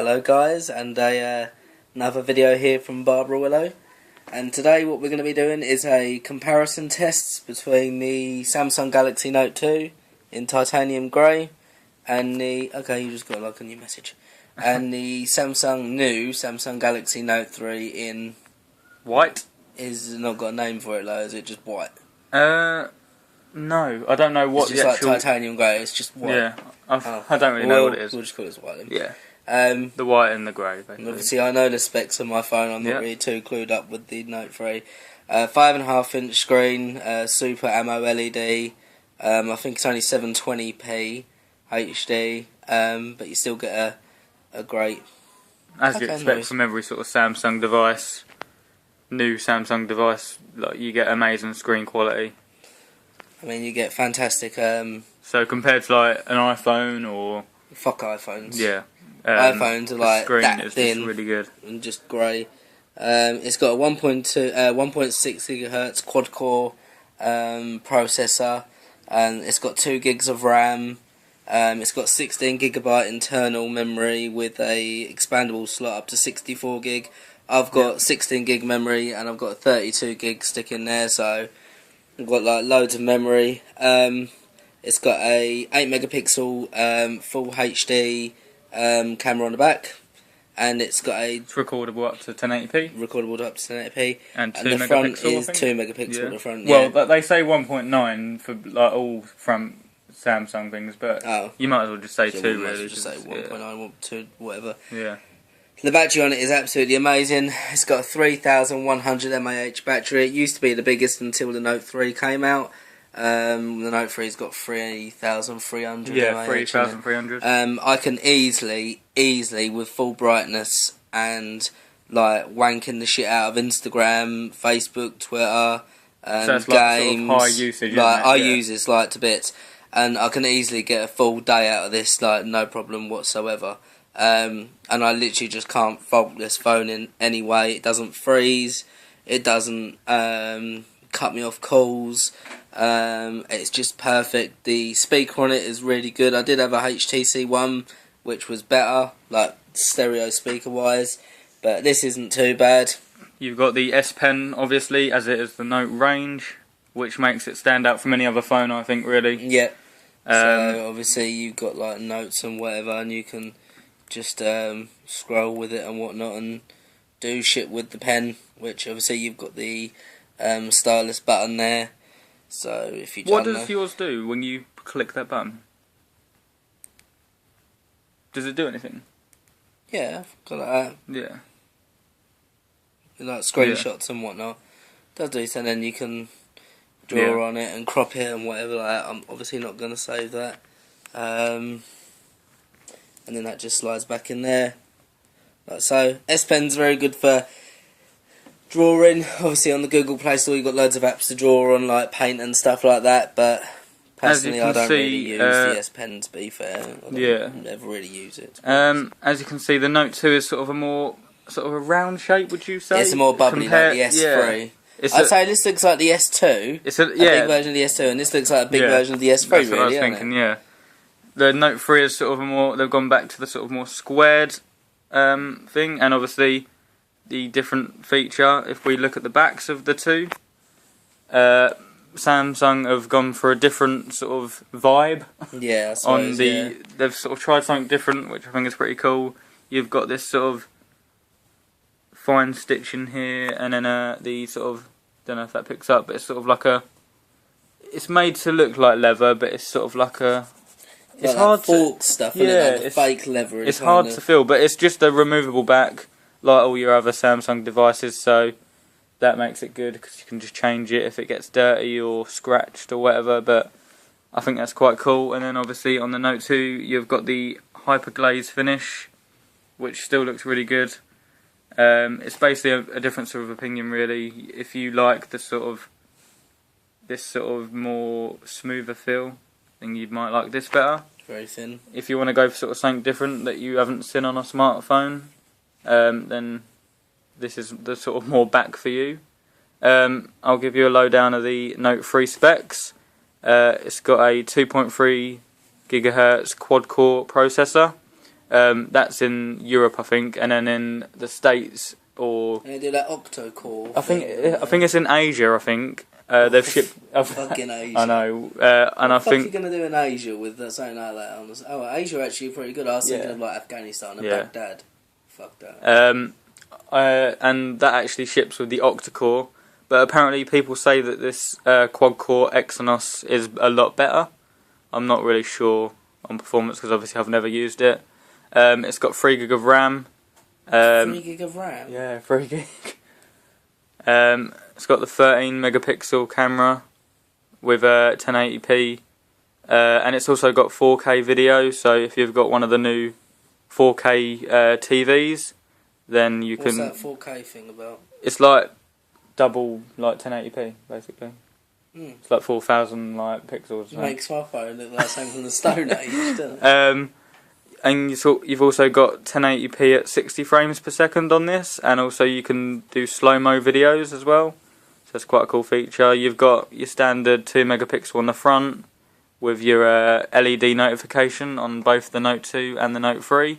Hello guys, and another video here from Barbara Willow. And today what we're going to be doing is a comparison test between the Samsung Galaxy Note 2 in titanium grey and the... Okay, you just got like a new message. And the Samsung Galaxy Note 3 in... White? Is not got a name for it though, is it just white? No, I don't know what it's just the actual... like titanium grey, it's just white. Yeah, I don't really know what it is. We'll just call it white then. Yeah. The white and the grey, basically. Obviously, I know the specs on my phone. I'm not really too clued up with the Note 3. 5.5-inch screen, Super AMO LED. I think it's only 720p HD, but you still get a great... As you expect from every sort of Samsung device, new Samsung device, like you get amazing screen quality. I mean, you get fantastic... so compared to like an iPhone or... Fuck iPhones. Yeah. iPhones are like that thin, just really good and just grey. It's got a 1.6 GHz quad-core processor, and it's got 2 gigs of RAM. It's got 16 GB internal memory with a expandable slot up to 64 gig. I've got 16 gig memory, and I've got a 32 gig stick in there, so I've got like loads of memory. It's got a 8 megapixel full HD camera on the back, and it's got it's recordable up to 1080p. Recordable up to 1080p, and the front is 2 megapixel. Yeah. The front. Well, they say 1.9 for like all front Samsung things, but you might as well just say 2. Really, just say 1.9, 2, whatever. Yeah. The battery on it is absolutely amazing. It's got a 3100 mAh battery. It used to be the biggest until the Note 3 came out. The Note 3's got 3,300 mAh. 3,300. I can easily with full brightness and like wanking the shit out of Instagram, Facebook, Twitter, so it's games. Like sort of high usage. Like I use this like to bits, and I can easily get a full day out of this, like no problem whatsoever. And I literally just can't fault this phone in any way. It doesn't freeze. It doesn't cut me off calls. It's just perfect. The speaker on it is really good. I did have a HTC One, which was better, like stereo speaker wise, but this isn't too bad. You've got the S Pen, obviously, as it is the Note range, which makes it stand out from any other phone, I think, really. Yeah. So obviously you've got like notes and whatever, and you can just scroll with it and whatnot, and do shit with the pen. Which obviously you've got the stylus button there. So if you what does yours do when you click that button? Does it do anything? Yeah, got like that. Yeah. Like screenshots and whatnot. Does do so, and then you can draw on it and crop it and whatever like that. I'm obviously not going to save that. And then that just slides back in there. Like so. S Pen's very good for drawing. Obviously on the Google Play Store you've got loads of apps to draw on, like Paint and stuff like that, but personally I don't really use the S Pen, to be fair. I never really use it. As you can see, the Note 2 is sort of a more a round shape, would you say? It's a more bubbly like the S3. I'd say this looks like the S2, a big version of the S2, and this looks like a big version of the S3. That's what I was thinking, yeah. The Note 3 is sort of a more, they've gone back to the sort of more squared thing, and obviously the different feature, if we look at the backs of the two, Samsung have gone for a different sort of vibe. Yeah, I suppose, they've sort of tried something different, which I think is pretty cool. You've got this sort of fine stitching here, and then the sort of, don't know if that picks up, but it's sort of like it's made to look like leather, but it's sort of like a... It's hard fork stuff, like the fake leather. It's hard to feel, but it's just a removable back, like all your other Samsung devices, so that makes it good, because you can just change it if it gets dirty or scratched or whatever, but I think that's quite cool. And then obviously on the Note 2 you've got the hyper glaze finish, which still looks really good. It's basically a difference of opinion, really. If you like this sort of more smoother feel, then you might like this better. Very thin. If you want to go for sort of something different that you haven't seen on a smartphone, then this is the sort of more back for you. I'll give you a lowdown of the Note 3 specs. It's got a 2.3 GHz quad-core processor. That's in Europe, I think, and then in the States or And they do that octo-core. I think it's in Asia. I think they've shipped. Fucking Asia. I know, and I What the fuck think you gonna do in Asia with something like that? Oh, Asia actually pretty good. I was thinking of like Afghanistan and Yeah. Baghdad. Fuck that. and that actually ships with the octa-core. But apparently, people say that this quad-core Exynos is a lot better. I'm not really sure on performance because obviously I've never used it. It's got 3 gig of RAM. 3 gig of RAM. Yeah, 3 gig. It's got the 13 megapixel camera with 1080p, and it's also got 4K video. So if you've got one of the new 4K TVs, then you What's can. that 4K thing about? It's like double like 1080p basically. Mm. It's like 4,000 like pixels. It makes my phone look like something from the Stone Age, doesn't it? And you've also got 1080p at 60 frames per second on this, and also you can do slow-mo videos as well. So that's quite a cool feature. You've got your standard 2 megapixel on the front with your LED notification on both the Note 2 and the Note 3.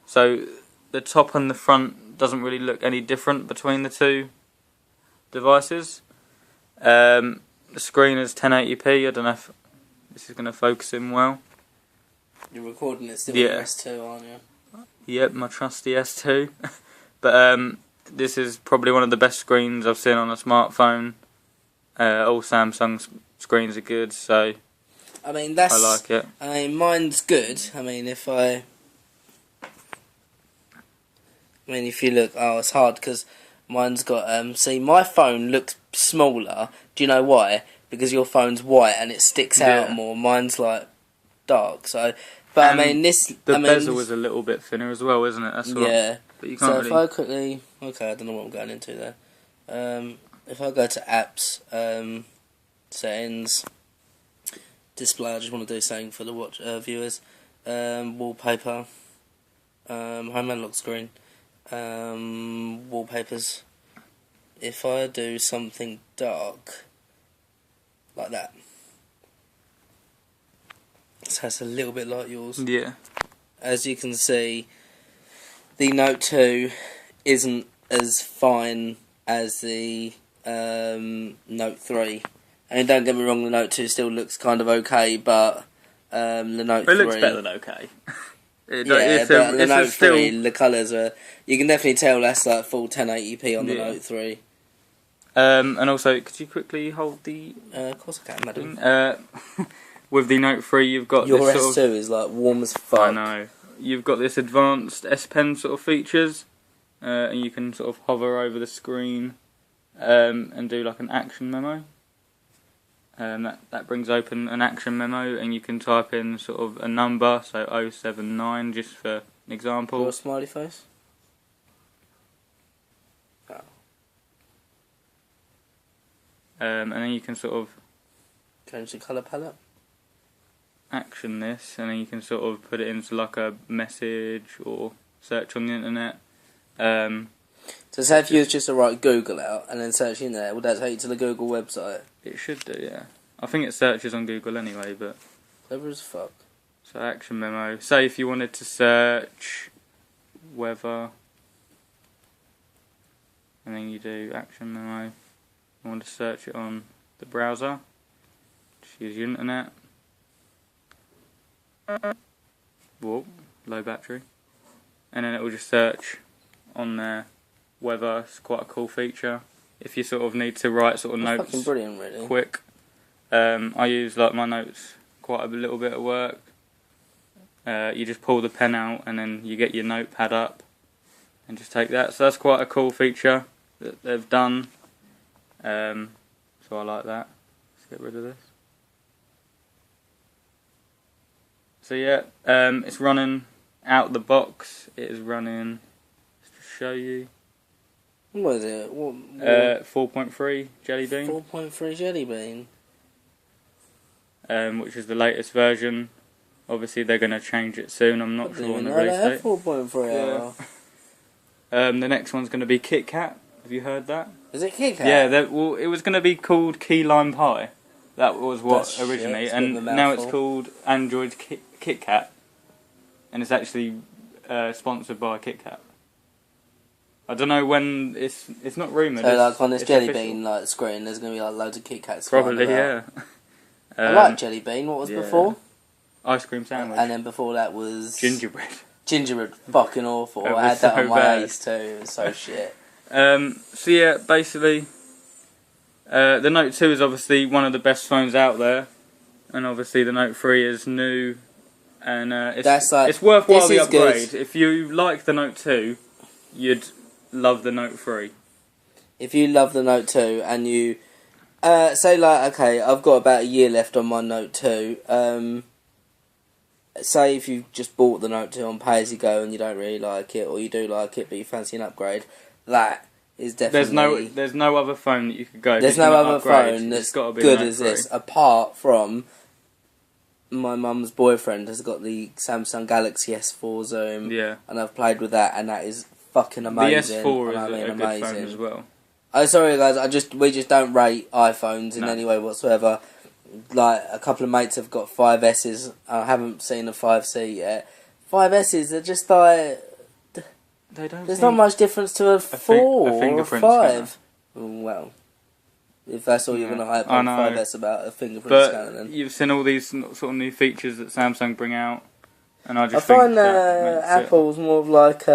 So the top and the front doesn't really look any different between the two devices. The screen is 1080p. I don't know if this is going to focus in well. You're recording it still Yeah. on S2, aren't you? Yep, my trusty S2. But this is probably one of the best screens I've seen on a smartphone. All Samsung screens are good, so I mean, that's. I like it. I mean, mine's good. I mean, if you look, it's hard because mine's got. See, my phone looks smaller. Do you know why? Because your phone's white and it sticks out Yeah. more. Mine's like dark. So, but And I mean, this. The I mean, bezel is a little bit thinner as well, isn't it? That's what. yeah. But you can't So really. if I quickly, okay, I don't know what I'm going into there. If I go to apps, settings, display, I just want to do something for the viewers. Wallpaper, home and lock screen, wallpapers. If I do something dark, like that, so it's a little bit like yours. Yeah. As you can see, the Note 2 isn't as fine as the Note 3. And don't get me wrong, the Note 2 still looks kind of okay, but the Note 3... It looks better than okay. But the Note 3, still. the colours are... You can definitely tell that's like full 1080p on the Yeah. Note 3. And also, could you quickly hold the... Of course I can, madam. With the Note 3, you've got Your this S2 sort of... is like warm as fuck. I know. You've got this advanced S Pen sort of features, and you can sort of hover over the screen and do like an action memo. That brings open an action memo, and you can type in sort of a number, so 079 just for an example. Your smiley face? Oh. And then you can sort of Change the colour palette. action this, and then you can sort of put it into like a message or search on the internet. So say if you was just to write Google out and then search in there, would that take you to the Google website? It should do, yeah. I think it searches on Google anyway, but... Clever as fuck. So action memo. Say if you wanted to search weather, and then you do action memo. You want to search it on the browser. Just use your internet. Whoa, low battery. And then it will just search on there. Weather, it's quite a cool feature. If you sort of need to write sort of That's notes fucking brilliant, really. quick. I use like my notes quite a little bit at work. You just pull the pen out and then you get your notepad up and just take that. So that's quite a cool feature that they've done. So I like that. Let's get rid of this. So yeah, it's running out the box. It is running. Let's just show you. What is it? 4.3 Jelly Bean. 4.3 Jelly Bean. Which is the latest version. Obviously, they're going to change it soon. I'm not sure on the release date. 4.3. Yeah. The next one's going to be Kit Kat. Have you heard that? Is it Kit Kat? Yeah. Well, it was going to be called Key Lime Pie. That was what That's originally, shit, it's a bit and of a now it's mouthful. called Android Kit Kat, and it's actually sponsored by Kit Kat. I don't know when it's not rumoured. So like on this Jelly official. Bean like screen, there's gonna be like loads of Kit Kats. Probably, flying about. yeah. I like Jelly Bean. What was yeah. before? Ice cream sandwich. And then before that was Gingerbread. Gingerbread. Fucking awful. It I had was that so on my bad. Ace too. It was so shit. So yeah, basically, the Note 2 is obviously one of the best phones out there, and obviously the Note 3 is new, and it's worthwhile the upgrade. If you like the Note 2, you'd love the Note 3. If you love the Note 2 and you say like, okay, I've got about a year left on my Note 2. Say if you just bought the Note 2 on pay as you go and you don't really like it, or you do like it but you fancy an upgrade, that is definitely There's no other phone that you could go. there's no other phone that's good as this, apart from my mum's boyfriend has got the Samsung Galaxy S4 Zoom, Yeah. and I've played with that, and that is fucking amazing. The S4 is I mean, a good amazing phone as well. Oh, sorry guys, we just don't rate iPhones in No. any way whatsoever. Like, a couple of mates have got 5Ss, I haven't seen a 5C yet. 5Ss are just like, They don't. there's not much difference to a 4 or a fingerprint 5. Well, if that's all you're going to hype I on know. 5S about a fingerprint But scanner then. you've seen all these sort of new features that Samsung bring out, and I I just find think that makes Apple's more of like,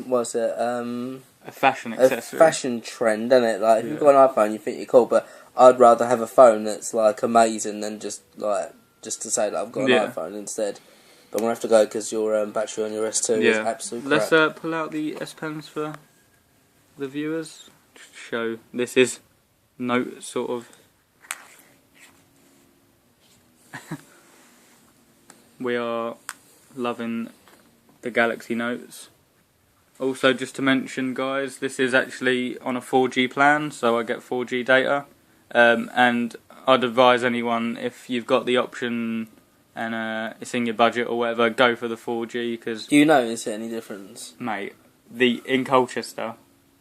what's it, a fashion a accessory. fashion trend, isn't it? Like, if you've Yeah. got an iPhone, you think you're cool, but I'd rather have a phone that's like amazing than just to say that I've got an Yeah. iPhone instead. But I'm gonna have to go because your battery on your S2 is absolute crap. Let's pull out the S Pens for the viewers. Just to show this is Note sort of. We are loving the Galaxy Notes. Also, just to mention, guys, this is actually on a 4G plan, so I get 4G data. And I'd advise anyone, if you've got the option and it's in your budget or whatever, go for the 4G, because, Do you notice any difference? mate, in Colchester,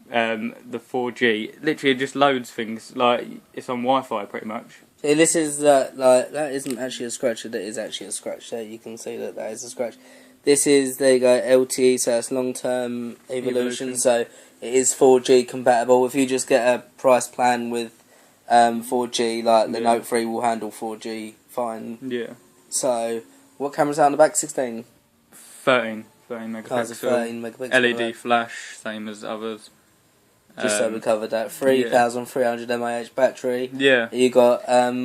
the 4G literally just loads things. Like, it's on Wi-Fi pretty much. See, this is that isn't actually a scratch. That is actually a scratch. There, you can see that is a scratch. This is, there you go, LTE, so it's long-term evolution. So it is 4G compatible. If you just get a price plan with 4G, like the Note 3 will handle 4G fine. Yeah. So, what camera's out on the back? 16? 13 Cars are megapixel. 13 megapixel. LED flash, same as others. Just so we covered that. 3,300 mAh battery. Yeah. You got,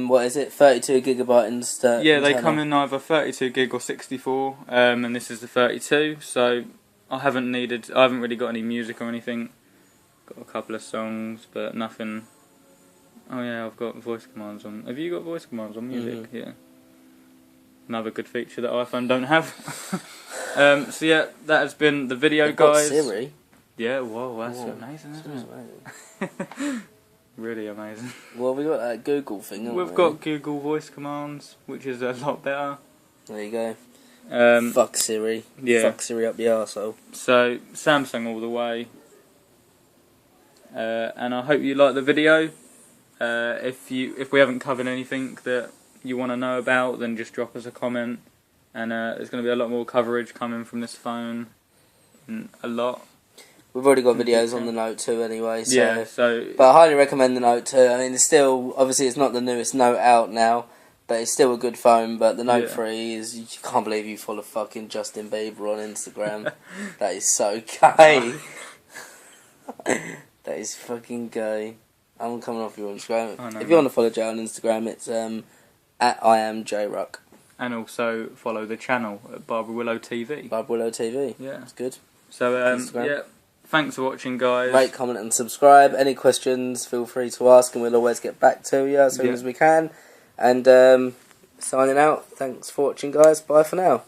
what is it, 32 gigabyte Yeah, they come in either 32 gig or 64, and this is the 32, so I haven't really got any music or anything. Got a couple of songs, but nothing. Oh yeah, I've got voice commands on. Have you got voice commands on music? Yeah. Another good feature that iPhone don't have. So yeah, that has been the video, They've got guys. Siri. Yeah, whoa, that's Whoa. amazing, isn't That's it? amazing. Really amazing. Well, we got that Google thing, haven't we? We've got Google voice commands, which is a lot better. There you go. Fuck Siri. Yeah. Fuck Siri up the arsehole. So Samsung all the way. And I hope you like the video. If we haven't covered anything that you want to know about, then just drop us a comment. And there's going to be a lot more coverage coming from this phone. A lot. We've already got videos on the Note 2 anyway, so... Yeah, so... But I highly recommend the Note 2. I mean, it's still... Obviously, it's not the newest Note out now, but it's still a good phone. But the Note 3 is... You can't believe you follow fucking Justin Bieber on Instagram. That is so gay. That is fucking gay. I'm coming off your Instagram. If you want to follow Jay on Instagram, it's at IamJRuck. And also follow the channel at Barbara Willow TV. Barbara Willow TV. Yeah. That's good. So, Instagram. yeah. Thanks for watching, guys. Rate, comment and subscribe. Any questions, feel free to ask and we'll always get back to you as soon as we can. And signing out. Thanks for watching, guys. Bye for now.